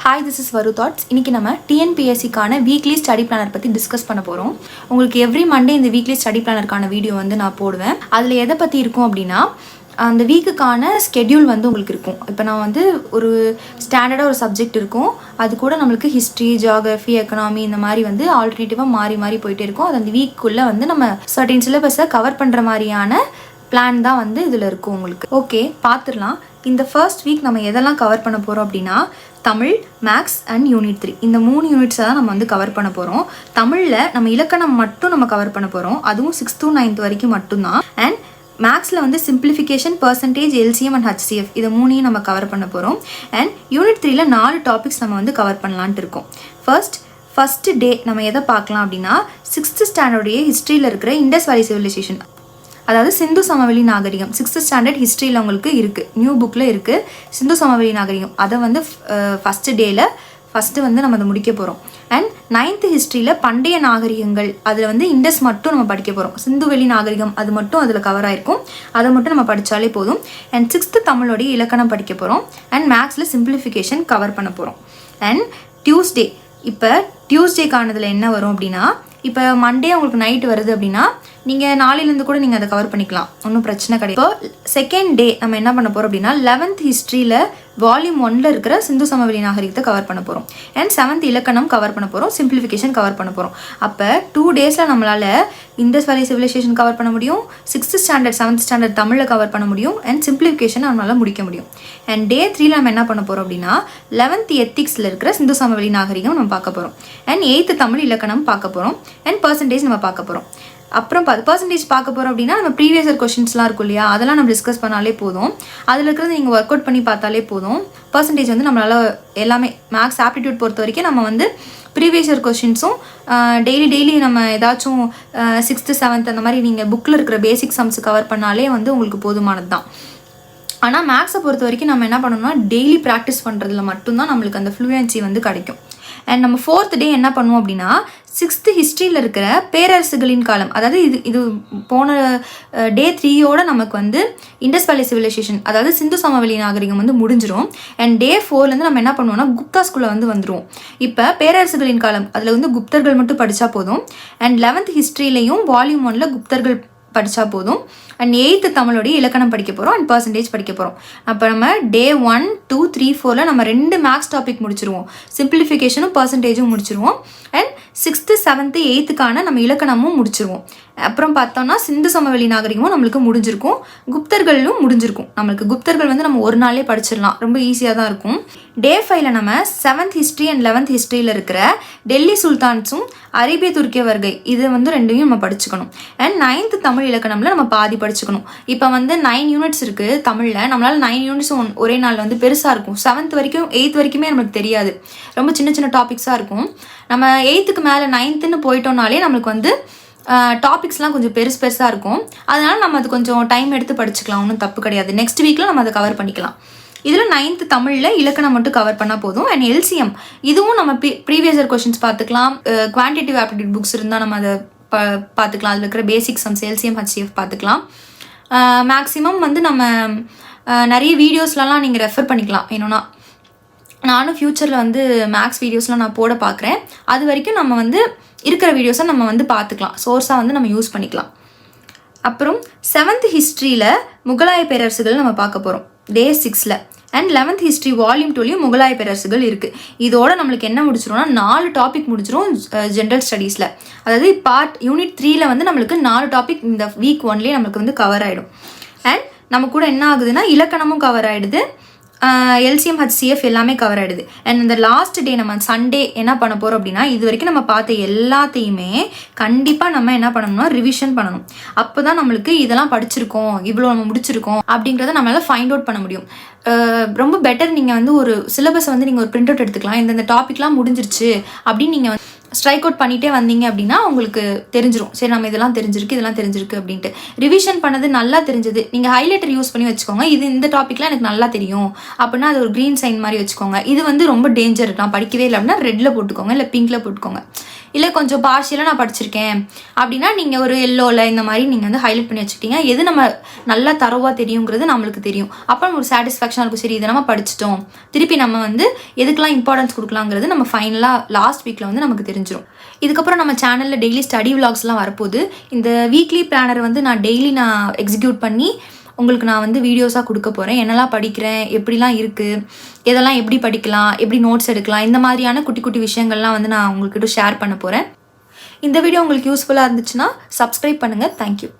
Hi, this is வரு thoughts. இன்றைக்கி நம்ம டிஎன்பிஎஸ்சிக்கான வீக்லி ஸ்டடி பிளானர் பற்றி டிஸ்கஸ் பண்ண போகிறோம். உங்களுக்கு எவ்ரி மண்டே இந்த வீக்லி ஸ்டடி பிளானருக்கான வீடியோ வந்து நான் போடுவேன். அதில் எதை பற்றி இருக்கும் அப்படின்னா, அந்த வீக்குக்கான ஸ்கெட்யூல் வந்து உங்களுக்கு இருக்கும். இப்போ நான் வந்து ஒரு ஸ்டாண்டர்டாக ஒரு சப்ஜெக்ட் இருக்கும், அது கூட நம்மளுக்கு ஹிஸ்ட்ரி, ஜியாகிரஃபி, எக்கனாமி இந்த மாதிரி வந்து ஆல்டர்னேட்டிவாக மாறி மாறி போயிட்டே இருக்கும். அது அந்த வீக்குள்ளே வந்து நம்ம சர்டின் சிலபஸை கவர் பண்ணுற மாதிரியான பிளான் தான் வந்து இதில் இருக்கும் உங்களுக்கு. ஓகே, பார்த்துடலாம். இந்த ஃபர்ஸ்ட் வீக் நம்ம எதெல்லாம் கவர் பண்ண போகிறோம் அப்படின்னா, தமிழ், மேக்ஸ் அண்ட் யூனிட் 3 இந்த 3 யூனிட்ஸை தான் நம்ம வந்து கவர் பண்ண போகிறோம். தமிழில் நம்ம இலக்கணம் மட்டும் நம்ம கவர் பண்ண போகிறோம், அதுவும் 6th to 9th வரைக்கும் மட்டும்தான். அண்ட் மேக்ஸில் வந்து simplification, percentage, LCM and HCF இதை 3ஐயும் நம்ம கவர் பண்ண போகிறோம். அண்ட் யூனிட் 3ல 4 டாபிக்ஸ் நம்ம வந்து கவர் பண்ணலான்ட்டு இருக்கோம். ஃபர்ஸ்ட் டே நம்ம எதை பார்க்கலாம் அப்படின்னா, 6th ஸ்டாண்டர்டைய ஹிஸ்ட்ரியில் இருக்கிற இண்டஸ் வேலி சிவிலைசேஷன், அதாவது சிந்து சமவெளி நாகரிகம். 6th ஸ்டாண்டர்ட் ஹிஸ்ட்ரியில் உங்களுக்கு இருக்குது, நியூ புக்கில் இருக்குது சிந்து சமவெளி நாகரிகம். அதை வந்து ஃபஸ்ட்டு டேயில் ஃபஸ்ட்டு வந்து நம்ம அதை முடிக்க போகிறோம். அண்ட் 9th ஹிஸ்ட்ரியில் பண்டைய நாகரிகங்கள், அதில் வந்து இண்டஸ் மட்டும் நம்ம படிக்க போகிறோம். சிந்துவெளி நாகரிகம் அது மட்டும் அதில் கவர் ஆகிருக்கும், அதை மட்டும் நம்ம படித்தாலே போதும். அண்ட் 6th தமிழோடைய இலக்கணம் படிக்க போகிறோம். அண்ட் மேக்ஸில் சிம்பிளிஃபிகேஷன் கவர் பண்ண போகிறோம். அண்ட் டியூஸ்டே, இப்போ டியூஸ்டேக்கானதில் என்ன வரும் அப்படின்னா, இப்போ மண்டே உங்களுக்கு நைட் வருது அப்படின்னா நீங்கள் நாளையிலேருந்து கூட நீங்கள் அதை கவர் பண்ணிக்கலாம், ஒன்றும் பிரச்சனை கிடையாது. இப்போ செகண்ட் டே நம்ம என்ன பண்ண போகிறோம் அப்படின்னா, 11th ஹிஸ்ட்ரியில் வால்யூம் 1ல் இருக்கிற சிந்து சமவெளி நாகரிகத்தை கவர் பண்ண போகிறோம். அண்ட் 7th இலக்கணம் கவர் பண்ண போகிறோம், சிம்பிளிஃபிகேஷன் கவர் பண்ண போகிறோம். அப்போ 2 டேஸில் நம்மளால் இண்டஸ் வேலி சிவிலைசேஷன் கவர் பண்ண முடியும், 6th ஸ்டாண்டர்ட் 7th ஸ்டாண்டர்ட் தமிழில் கவர் பண்ண முடியும், அண்ட் சிம்பிளிஃபிகேஷன் நம்மளால் முடிக்க முடியும். அண்ட் டே 3ல நம்ம என்ன பண்ண போகிறோம் அப்படின்னா, 11th எத்திக்ஸில் இருக்கிற சிந்து சமவெளி நாகரிகம் நம்ம பார்க்க போகிறோம். அண்ட் 8th தமிழ் இலக்கணம் பார்க்க போகிறோம். அண்ட் பர்சன்டேஜ் நம்ம பார்க்க போகிறோம். அப்புறம் பர்சன்டேஜ் பார்க்க போகிறோம் அப்படின்னா, நம்ம ப்ரீவியஸ் இயர் கொஷின்ஸ்லாம் இருக்கும் இல்லையா, அதெல்லாம் நம்ம டிஸ்கஸ் பண்ணாலே போதும். அதில் இருக்கிறது நீங்கள் ஒர்க் அவுட் பண்ணி பார்த்தாலே போதும். பர்சன்டேஜ் வந்து நம்மளால் எல்லாமே மேக்ஸ் ஆப்டிடியூட் பொறுத்த வரைக்கும் நம்ம வந்து ப்ரீவியஸ் இயர் கொஷின்ஸும் டெய்லி நம்ம ஏதாச்சும் 6th 7th அந்த மாதிரி நீங்கள் புக்கில் இருக்கிற பேசிக் சம்ஸ் கவர் பண்ணாலே வந்து உங்களுக்கு போதுமானது தான். ஆனால் மேக்ஸை பொறுத்த வரைக்கும் நம்ம என்ன பண்ணணும்னா, டெய்லி ப்ராக்டிஸ் பண்ணுறதுல மட்டும்தான் நம்மளுக்கு அந்த ஃப்ளூயன்சி வந்து கிடைக்கும். அண்ட் நம்ம 4th டே என்ன பண்ணுவோம் அப்படின்னா, 6th ஹிஸ்ட்ரியில் இருக்கிற பேரரசுகளின் காலம், அதாவது இது போன டே 3யோட நமக்கு வந்து இண்டஸ் வேலி சிவிலைசேஷன், அதாவது சிந்து சமவெளி நாகரிகம் வந்து முடிஞ்சிடும். அண்ட் டே 4லேருந்து நம்ம என்ன பண்ணுவோம்னா, குப்தாஸ்குள்ளே வந்து வந்துடுவோம். இப்போ பேரரசுகளின் காலம் அதில் வந்து குப்தர்கள் மட்டும் படித்தா போதும். அண்ட் 11th ஹிஸ்ட்ரியிலையும் வால்யூம் 1ல் குப்தர்கள் படித்தா போதும். அண்ட் 8th தமிழோடைய இலக்கணம் படிக்க போகிறோம். அண்ட் பர்சன்டேஜ் படிக்க போகிறோம். அப்போ நம்ம டே 1, 2, 3, 4ல் நம்ம 2 மேக்ஸ் டாபிக் முடிச்சிருவோம், சிம்பிளிஃபிகேஷனும் பர்சன்டேஜும் முடிச்சிருவோம். அண்ட் 6th 7th 8th நம்ம இலக்கணமும் முடிச்சிருவோம். அப்புறம் பார்த்தோம்னா சிந்து சமவெளி நாகரிகமும் நம்மளுக்கு முடிஞ்சிருக்கும், குப்தர்களும் முடிஞ்சிருக்கும். நம்மளுக்கு குப்தர்கள் வந்து நம்ம ஒரு நாளே படிச்சிடலாம், ரொம்ப ஈஸியாக தான் இருக்கும். டே 5ல் நம்ம 7th ஹிஸ்ட்ரி அண்ட் 11th ஹிஸ்ட்ரியில் இருக்கிற டெல்லி சுல்தான்ஸும் அரேபிய துருக்கிய வருகை இது வந்து 2ஐயும் நம்ம படிச்சுக்கணும். அண்ட் 9th தமிழ் இலக்கணம்ல நம்ம பாதி படிச்சுக்கணும். இப்போ வந்து 9 யூனிட்ஸ் இருக்குது தமிழில், நம்மளால் 9 யூனிட்ஸும் ஒரே நாள் வந்து பெருசாக இருக்கும். 7th வரைக்கும் 8th வரைக்குமே நம்மளுக்கு தெரியாது, ரொம்ப சின்ன சின்ன டாபிக்ஸாக இருக்கும். நம்ம 8th மேலே 9th போயிட்டோம்னாலே நம்மளுக்கு வந்து டாபிக்ஸ்லாம் கொஞ்சம் பெருசாக இருக்கும். அதனால் நம்ம அது கொஞ்சம் டைம் எடுத்து படிச்சுக்கலாம், ஒன்றும் தப்பு கிடையாது. நெக்ஸ்ட் வீக்கில் நம்ம அதை கவர் பண்ணிக்கலாம். இதில் 9th தமிழில் இலக்கணம் மட்டும் கவர் பண்ணால் போதும். அண்ட் எல்சிஎம் இதுவும் நம்ம ப்ரீவியஸ் இயர் கொஷின்ஸ் பார்த்துக்கலாம். குவான்டிட்டிவ் ஆப்டிடியூட் புக்ஸ் இருந்தால் நம்ம அதை பார்த்துக்கலாம். அதில் இருக்கிற பேசிக் சம்ஸ், எல்சிஎம், ஹச்சிஎஃப் பார்த்துக்கலாம். மேக்ஸிமம் வந்து நம்ம நிறைய வீடியோஸ்லாம் நீங்கள் ரெஃபர் பண்ணிக்கலாம். வேணும்னா நானும் ஃப்யூச்சரில் வந்து மேக்ஸ் வீடியோஸ்லாம் நான் போட பார்க்குறேன். அது வரைக்கும் நம்ம வந்து இருக்கிற வீடியோஸை நம்ம வந்து பார்த்துக்கலாம், சோர்ஸாக வந்து நம்ம யூஸ் பண்ணிக்கலாம். அப்புறம் 7th ஹிஸ்ட்ரியில் முகலாய பேரரசுகள் நம்ம பார்க்க போகிறோம் டே 6ல். அண்ட் 11th ஹிஸ்ட்ரி வால்யூம் 2லையும் முகலாய பேரரசுகள் இருக்குது. இதோட நம்மளுக்கு என்ன முடிச்சிரும்னா, 4 டாபிக் முடிச்சிடும் ஜென்ரல் ஸ்டடீஸில். அதாவது யூனிட் 3ல் வந்து நம்மளுக்கு 4 டாபிக் இந்த வீக் 1லேயே நம்மளுக்கு வந்து கவர் ஆகிடும். அண்ட் நம்ம கூட என்ன ஆகுதுன்னா, இலக்கணமும் கவர் ஆகிடுது, எல்சிஎம், ஹச்சிஎஃப் எல்லாமே கவர் ஆகிடுது. அண்ட் இந்த லாஸ்ட் டே நம்ம சண்டே என்ன பண்ண போகிறோம் அப்படின்னா, இது வரைக்கும் நம்ம பார்த்த எல்லாத்தையுமே கண்டிப்பாக நம்ம என்ன பண்ணணும்னா ரிவிஷன் பண்ணணும். அப்போ தான் நம்மளுக்கு இதெல்லாம் படிச்சிருக்கோம், இவ்வளோ நம்ம முடிச்சிருக்கோம் அப்படிங்கிறத நம்மளால் ஃபைண்ட் அவுட் பண்ண முடியும். ரொம்ப பெட்டர் நீங்கள் வந்து ஒரு சிலபஸை வந்து நீங்கள் ஒரு பிரிண்ட் அவுட் எடுத்துக்கலாம். இந்த டாபிக்லாம் முடிஞ்சிருச்சு அப்படின்னு நீங்கள் வந்து ஸ்ட்ரைக் அவுட் பண்ணிகிட்டே வந்தீங்க அப்படின்னா உங்களுக்கு தெரிஞ்சிடும், சரி நம்ம இதெல்லாம் தெரிஞ்சிருக்கு அப்படின்ட்டு. ரிவிஷன் பண்ணது நல்லா தெரிஞ்சது நீங்கள் ஹைலைட்டர் யூஸ் பண்ணி வச்சுக்கோங்க. இந்த டாப்பிக்லாம் எனக்கு நல்லா தெரியும் அப்படின்னா அது ஒரு க்ரீன் சைன் மாதிரி வச்சுக்கோங்க. இது வந்து ரொம்ப டேஞ்சர், நான் படிக்கவே இல்லை அப்படின்னா ரெட்டில் போட்டுக்கோங்க, இல்லை பிங்க்கில் போட்டுக்கோங்க. இல்லை கொஞ்சம் பார்ஷியலாக நான் படிச்சிருக்கேன் அப்படின்னா நீங்கள் ஒரு எல்லோவில் இந்த மாதிரி நீங்கள் வந்து ஹைலைட் பண்ணி வச்சுக்கிட்டீங்க. எது நம்ம நல்லா தரவாக தெரியுங்கிறது நம்மளுக்கு தெரியும். அப்போ நம்ம ஒரு சாட்டிஸ்ஃபேக்ஷனாக இருக்கும். சரி, இதை நம்ம படிச்சிட்டோம், திருப்பி நம்ம வந்து எதுக்கெல்லாம் இம்பார்ட்டன்ஸ் கொடுக்கலாங்கிறது நம்ம ஃபைனலாக லாஸ்ட் வீக்கில் வந்து நமக்கு தெரிஞ்சிடும். இதுக்கப்புறம் நம்ம சேனலில் டெய்லி ஸ்டடி விலாக்ஸ்லாம் வரப்போகுது. இந்த வீக்லி பிளானர் வந்து நான் டெய்லி எக்ஸிக்யூட் பண்ணி உங்களுக்கு நான் வந்து வீடியோஸாக கொடுக்க போகிறேன். என்னெல்லாம் படிக்கிறேன், எப்படிலாம் இருக்குது, எதெல்லாம் எப்படி படிக்கலாம், எப்படி நோட்ஸ் எடுக்கலாம், இந்த மாதிரியான குட்டி குட்டி விஷயங்கள்லாம் வந்து நான் உங்கள்கிட்ட ஷேர் பண்ண போகிறேன். இந்த வீடியோ உங்களுக்கு யூஸ்ஃபுல்லாக இருந்துச்சுன்னா சப்ஸ்கிரைப் பண்ணுங்கள். தேங்க்யூ.